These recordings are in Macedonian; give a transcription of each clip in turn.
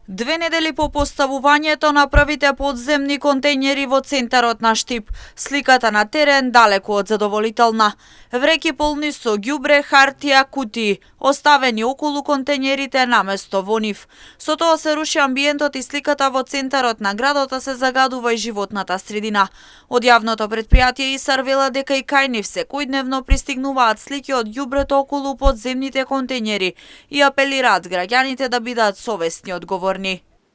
2 недели по поставувањето на првите подземни контејнери во центарот на Штип, сликата на терен далеку од задоволителна. Вреки полни со ѓубре, хартија, кутии, оставени околу контејнерите наместо во нив. Со тоа се руши амбиентот и сликата во центарот на градот, а се загадува и животната средина. Од јавното претпријатие ИСАР вела дека и кај нив секојдневно пристигнуваат слики од ѓубрето околу подземните контејнери и апелираат граѓаните да бидат совесни и одговорни.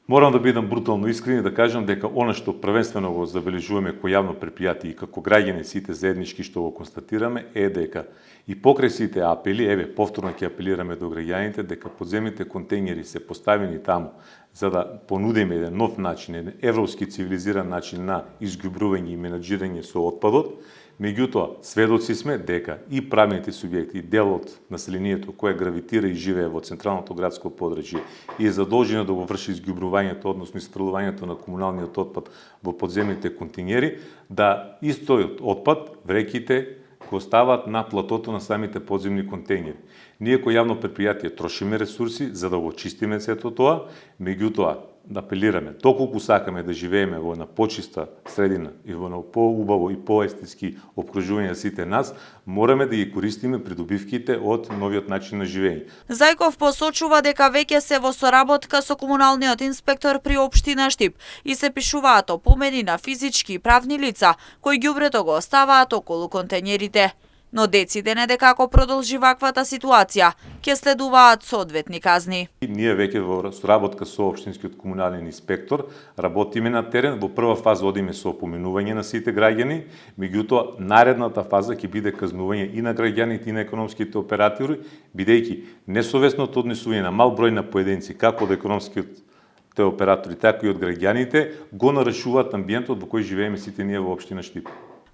Морам да бидам брутално искрен и да кажам дека она што првенствено го забележуваме кој јавно предпријатие и како граѓани сите заеднички што го констатираме е дека и покрај сите апели, повторно ќе апелираме до граѓаните дека подземните контејнери се поставени таму за да понудиме еден нов начин, еден европски цивилизиран начин на изгубрување и менаџирање со отпадот. Меѓутоа, сведоци сме дека и правните субјекти, и дел од населението кое гравитира и живее во централното градско подрачје и е задолжено да го врши изгубрувањето, односно испрелувањето на комуналниот отпад во подземните контејнери, да истојот отпад, вреките, го остават на платото на самите подземни контејнери. Ние кој јавно предпријатие трошиме ресурси за да го чистиме сето тоа, меѓутоа да апелираме, доколку сакаме да живееме во една почиста средина и во едно поубаво и поестетски опкружување сите нас, мораме да ги користиме придобивките од новиот начин на живење. Зајков посочува дека веќе се во соработка со комуналниот инспектор при општина Штип и се пишуваат опомени на физички и правни лица кои ѓубрето го оставаат околу контејнерите. Но деците не дека ако продолжи ваквата ситуација, ќе следуваат соодветни казни. Ние веќе во соработка со општинскиот комунален инспектор работиме на терен. Во прва фаза одиме со опоменување на сите граѓани, меѓутоа наредната фаза ќе биде казнување и на граѓаните и на економските оператори, бидејќи несовесното однесување на мал број на поединци, како од економските оператори, така и од граѓаните, го нарушуваат амбиентот во кој живееме сите ние во општина Штип.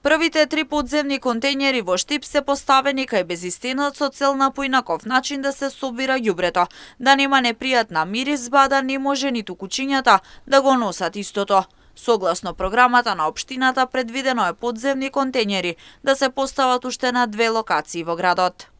Првите 3 подземни контејнери во Штип се поставени кај безистенот со цел на поинаков начин да се собира ѓубрето, да нема непријатна миризба, да не може ниту кучињата да го носат истото. Согласно програмата на општината, предвидено е подземни контејнери да се постават уште на 2 локации во градот.